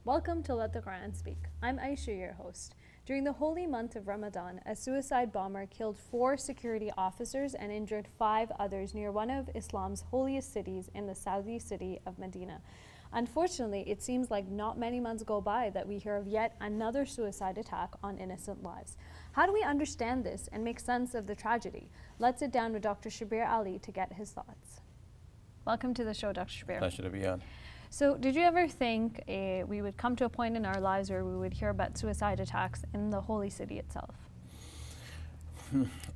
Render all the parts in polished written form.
Welcome to Let the Quran Speak. I'm Aisha, your host. During the holy month of Ramadan, a suicide bomber killed 4 security officers and injured 5 others near one of Islam's holiest cities in the Saudi City of Medina. Unfortunately, it seems like not many months go by that we hear of yet another suicide attack on innocent lives. How do we understand this and make sense of the tragedy? Let's sit down with Dr. Shabir Ally to get his thoughts. Welcome to the show, Dr. Shabir. Pleasure to be on. So did you ever think we would come to a point in our lives where we would hear about suicide attacks in the holy city itself?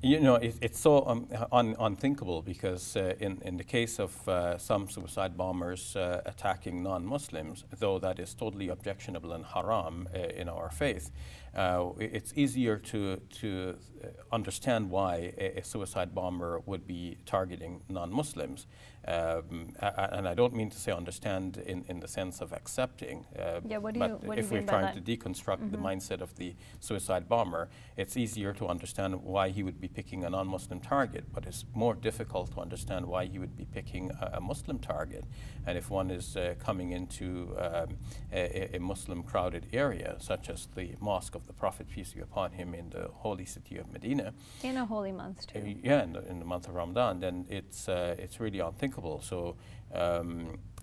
You know, it's so unthinkable because in the case of some suicide bombers attacking non-Muslims, though that is totally objectionable and haram in our faith, it's easier to understand why a suicide bomber would be targeting non-Muslims. And I don't mean to say understand in the sense of accepting, what but if we're trying to deconstruct the mindset of the suicide bomber, it's easier to understand why he would be picking a non-Muslim target, but it's more difficult to understand why he would be picking a Muslim target. And if one is coming into a Muslim crowded area, such as the Mosque of the Prophet, peace be upon him, in the Holy City of Medina. In a holy month too. Yeah, in the month of Ramadan, then it's really unthinkable. So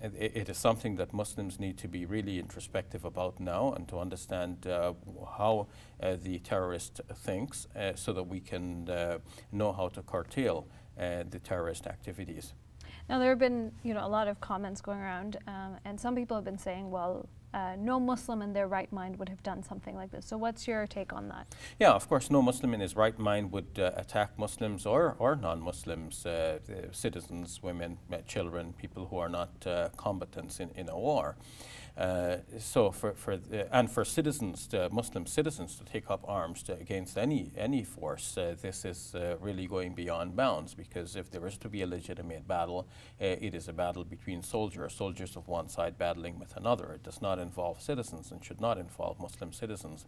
it is something that Muslims need to be really introspective about now and to understand how the terrorist thinks so that we can know how to curtail the terrorist activities. Now there have been, a lot of comments going around, and some people have been saying, well, no Muslim in their right mind would have done something like this. So what's your take on that? Yeah, of course, no Muslim in his right mind would attack Muslims or non-Muslims, citizens, women, children, people who are not combatants in a war. So for citizens, Muslim citizens, to take up arms against any force, this is really going beyond bounds, because if there is to be a legitimate battle, it is a battle between soldiers of one side battling with another. It does not involve citizens and should not involve Muslim citizens.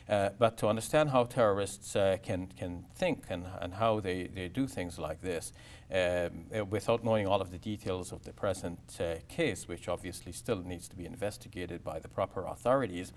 But to understand how terrorists can think and how they do things like this, without knowing all of the details of the present case, which obviously still needs to be investigated by the proper authorities,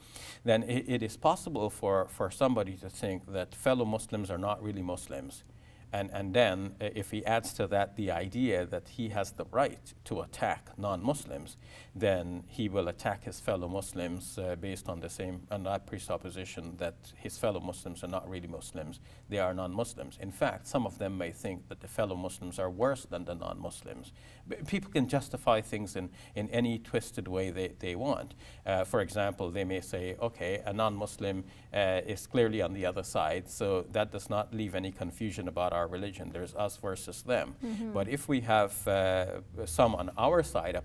then it is possible for somebody to think that fellow Muslims are not really Muslims. And then if he adds to that the idea that he has the right to attack non-Muslims, then he will attack his fellow Muslims based on that presupposition that his fellow Muslims are not really Muslims, they are non-Muslims. In fact, some of them may think that the fellow Muslims are worse than the non-Muslims. People can justify things in any twisted way they want. For example, they may say, okay, a non-Muslim is clearly on the other side, so that does not leave any confusion about our religion. There's us versus them. But if we have some on our side,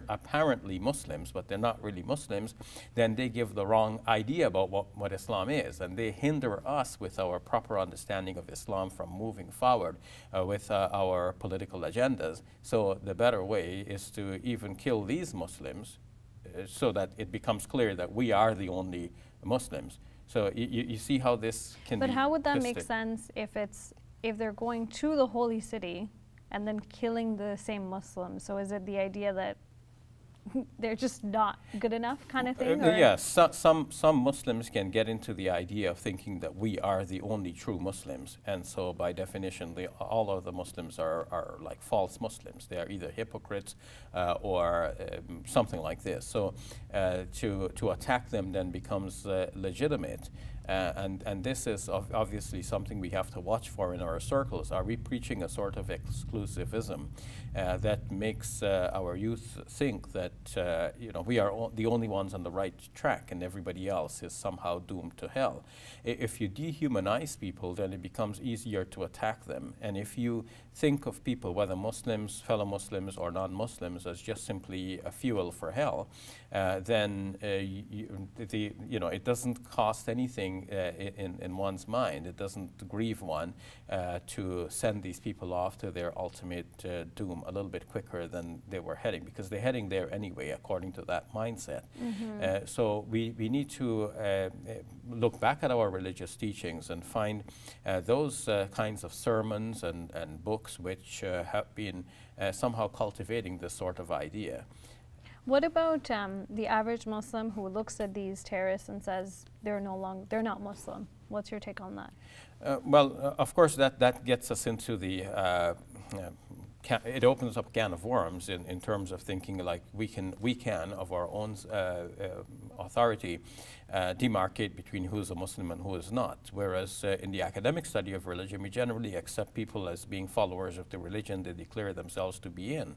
apparently Muslims, but they're not really Muslims, then they give the wrong idea about what Islam is, and they hinder us with our proper understanding of Islam from moving forward with our political agendas. So the better way is to even kill these Muslims so that it becomes clear that we are the only Muslims. So you see how this can be But how would that twisted. make sense if they're going to the holy city and then killing the same Muslims? So is it the idea that they're just not good enough kind of thing? Yes, some Muslims can get into the idea of thinking that we are the only true Muslims, and so by definition all of the Muslims are like false Muslims. They are either hypocrites or something like this. So to attack them then becomes legitimate. And this is obviously something we have to watch for in our circles. Are we preaching a sort of exclusivism that makes our youth think that we are the only ones on the right track and everybody else is somehow doomed to hell? If you dehumanize people, then it becomes easier to attack them. And if you think of people, whether Muslims, fellow Muslims, or non-Muslims, as just simply a fuel for hell, then it doesn't cost anything in one's mind. It doesn't grieve one to send these people off to their ultimate doom a little bit quicker than they were heading, because they're heading there anyway, according to that mindset. So we need to look back at our religious teachings and find those kinds of sermons and books which have been somehow cultivating this sort of idea. What about the average Muslim who looks at these terrorists and says they're not Muslim? What's your take on that? Well, of course, that gets us into the it opens up a can of worms in terms of thinking like we can of our own authority demarcate between who is a Muslim and who is not. Whereas in the academic study of religion, we generally accept people as being followers of the religion they declare themselves to be in.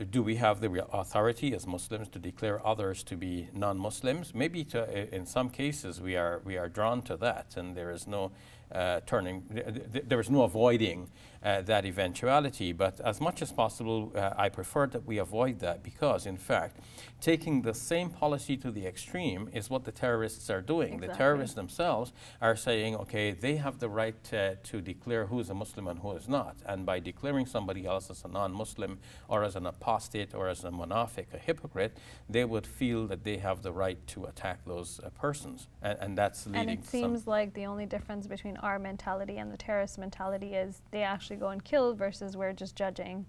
Do we have the authority as Muslims to declare others to be non-Muslims? Maybe in some cases we are drawn to that, and there is no there is no avoiding that eventuality. But as much as possible, I prefer that we avoid that, because in fact, taking the same policy to the extreme is what the terrorists are doing. Exactly. The terrorists themselves are saying, okay, they have the right to declare who is a Muslim and who is not. And by declaring somebody else as a non-Muslim or as an apostate or as a munafiq, a hypocrite, they would feel that they have the right to attack those persons. And that's leading to And it seems like the only difference between our mentality and the terrorist mentality is they actually go and kill, versus we're just judging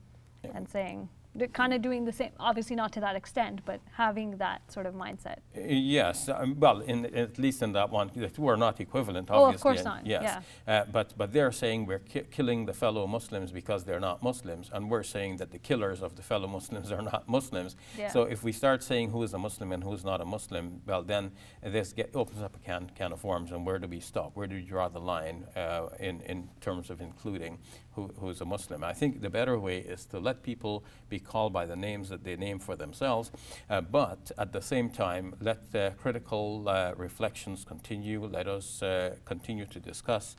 and saying, they're kind of doing the same, obviously not to that extent, but having that sort of mindset. Yes, well, at least in that one, we're not equivalent, obviously. Oh, of course not. Yes, yeah. But they're saying we're killing the fellow Muslims because they're not Muslims, and we're saying that the killers of the fellow Muslims are not Muslims. Yeah. So if we start saying who is a Muslim and who is not a Muslim, well, then this opens up a can of worms, and where do we stop? Where do we draw the line in terms of including who is a Muslim? I think the better way is to let people be called by the names that they name for themselves, but at the same time, let critical reflections continue. Let us continue to discuss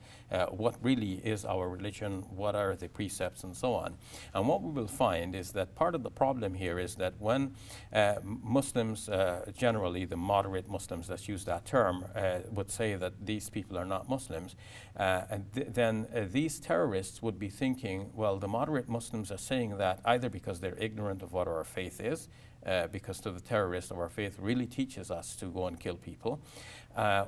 what really is our religion, what are the precepts, and so on. And what we will find is that part of the problem here is that when Muslims, generally the moderate Muslims, let's use that term, would say that these people are not Muslims, then these terrorists would be thinking, well, the moderate Muslims are saying that either because they're ignorant of what our faith is, because to the terrorists our faith really teaches us to go and kill people,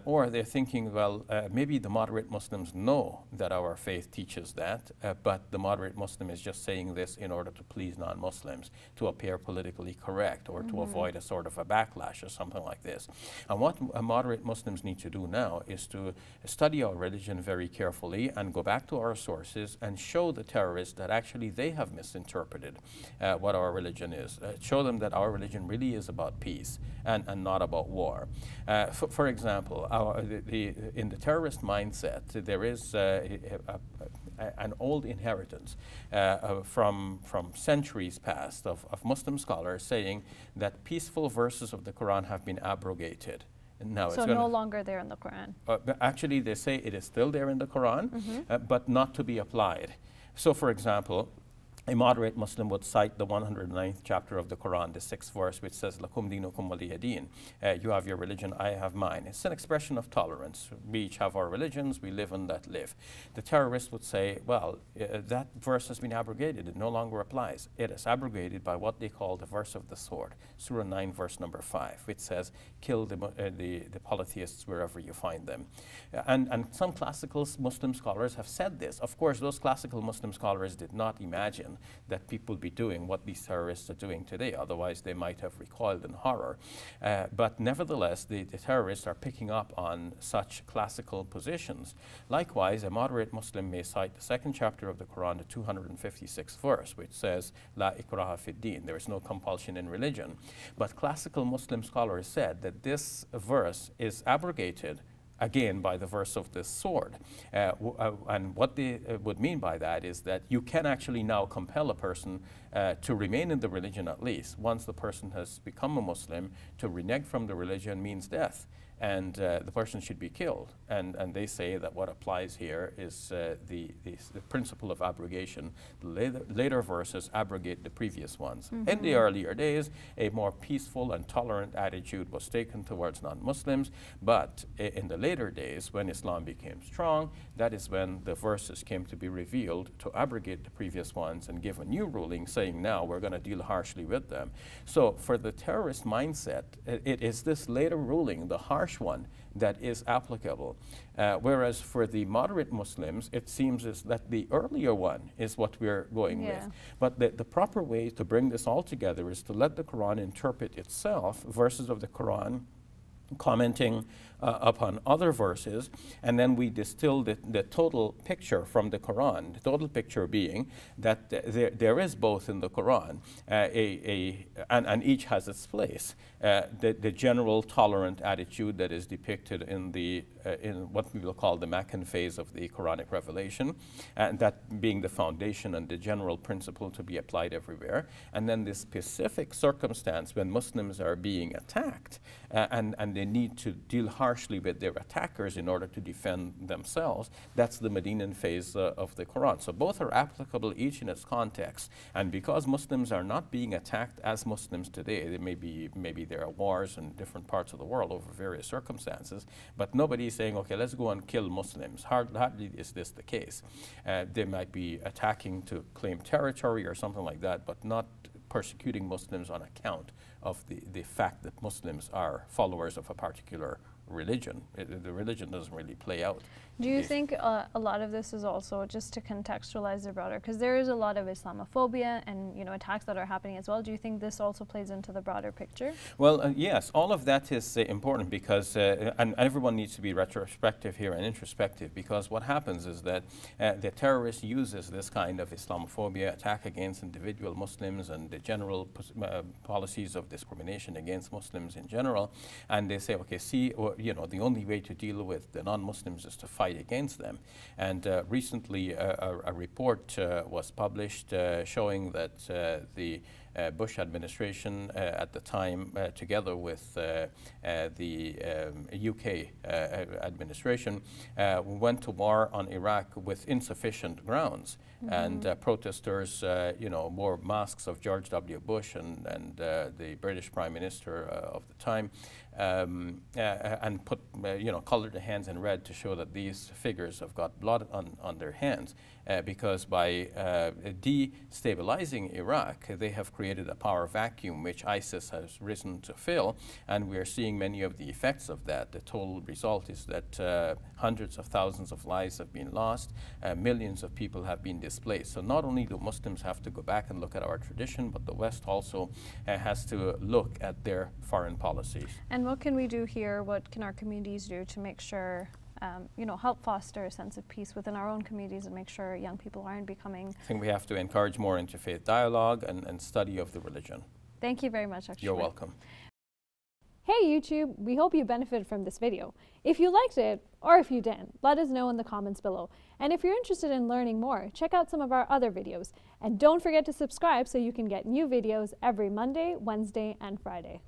or they're thinking, well, maybe the moderate Muslims know that our faith teaches that, but the moderate Muslim is just saying this in order to please non-Muslims, to appear politically correct, or to avoid a sort of a backlash or something like this. And what moderate Muslims need to do now is to study our religion very carefully and go back to our sources and show the terrorists that actually they have misinterpreted what our religion is. Show them that our religion really is about peace and not about war. For example, in the terrorist mindset, there is an old inheritance from centuries past of Muslim scholars saying that peaceful verses of the Quran have been abrogated. Now so no longer there in the Quran? Actually, they say it is still there in the Quran, but not to be applied. So, for example, a moderate Muslim would cite the 109th chapter of the Quran, the 6th verse, which says, Lakum dinukum waliya din. You have your religion, I have mine. It's an expression of tolerance. We each have our religions, we live and let live. The terrorist would say, well, that verse has been abrogated, it no longer applies. It is abrogated by what they call the verse of the sword, Surah 9, verse number 5, which says, kill the polytheists wherever you find them. And some classical Muslim scholars have said this. Of course, those classical Muslim scholars did not imagine that people be doing what these terrorists are doing today. Otherwise, they might have recoiled in horror. But nevertheless, the terrorists are picking up on such classical positions. Likewise, a moderate Muslim may cite the 2nd chapter of the Quran, the 256th verse, which says, La ikraha fid din, there is no compulsion in religion. But classical Muslim scholars said that this verse is abrogated again by the verse of the sword. And what they would mean by that is that you can actually now compel a person to remain in the religion, at least. Once the person has become a Muslim, to renege from the religion means death. And the person should be killed. And they say that what applies here is the principle of abrogation. The later verses abrogate the previous ones. In the earlier days, a more peaceful and tolerant attitude was taken towards non-Muslims, but in the later days, when Islam became strong, that is when the verses came to be revealed to abrogate the previous ones and give a new ruling saying, now we're going to deal harshly with them. So for the terrorist mindset, it is this later ruling, the harsh harsh one that is applicable. Whereas for the moderate Muslims, it seems as that the earlier one is what we're going with. But the proper way to bring this all together is to let the Quran interpret itself, verses of the Quran commenting upon other verses, and then we distill the total picture from the Quran, the total picture being that there is both in the Quran, and each has its place. The general tolerant attitude that is depicted in what we will call the Meccan phase of the Quranic revelation, and that being the foundation and the general principle to be applied everywhere, and then the specific circumstance when Muslims are being attacked, and they need to deal harshly with their attackers in order to defend themselves. That's the Medinan phase of the Quran. So both are applicable, each in its context. And because Muslims are not being attacked as Muslims today, maybe there are wars in different parts of the world over various circumstances, but nobody is saying, okay, let's go and kill Muslims. Hardly is this the case. They might be attacking to claim territory or something like that, but not persecuting Muslims on account of the fact that Muslims are followers of a particular religion. The religion doesn't really play out. Do you think a lot of this is also, just to contextualize it broader, because there is a lot of Islamophobia and attacks that are happening as well. Do you think this also plays into the broader picture? Well, yes, all of that is important because, and everyone needs to be retrospective here and introspective, because what happens is that the terrorist uses this kind of Islamophobia, attack against individual Muslims and the general policies of discrimination against Muslims in general, and they say, okay, see, the only way to deal with the non-Muslims is to fight against them. And recently a report was published showing that the Bush administration at the time, together with the UK administration, went to war on Iraq with insufficient grounds. And protesters, wore masks of George W. Bush and the British Prime Minister of the time, and put, colored the hands in red to show that these figures have got blood on their hands, because by destabilizing Iraq, they have created a power vacuum which ISIS has risen to fill, and we are seeing many of the effects of that. The total result is that hundreds of thousands of lives have been lost, millions of people have been displaced. So not only do Muslims have to go back and look at our tradition, but the West also has to look at their foreign policies. And what can we do here? What can our communities do to make sure, help foster a sense of peace within our own communities and make sure young people aren't becoming... I think we have to encourage more interfaith dialogue and study of the religion. Thank you very much, Dr. You're Schmidt. welcome. Hey YouTube, we hope you benefited from this video. If you liked it, or if you didn't, let us know in the comments below. And if you're interested in learning more, check out some of our other videos. And don't forget to subscribe so you can get new videos every Monday, Wednesday, and Friday.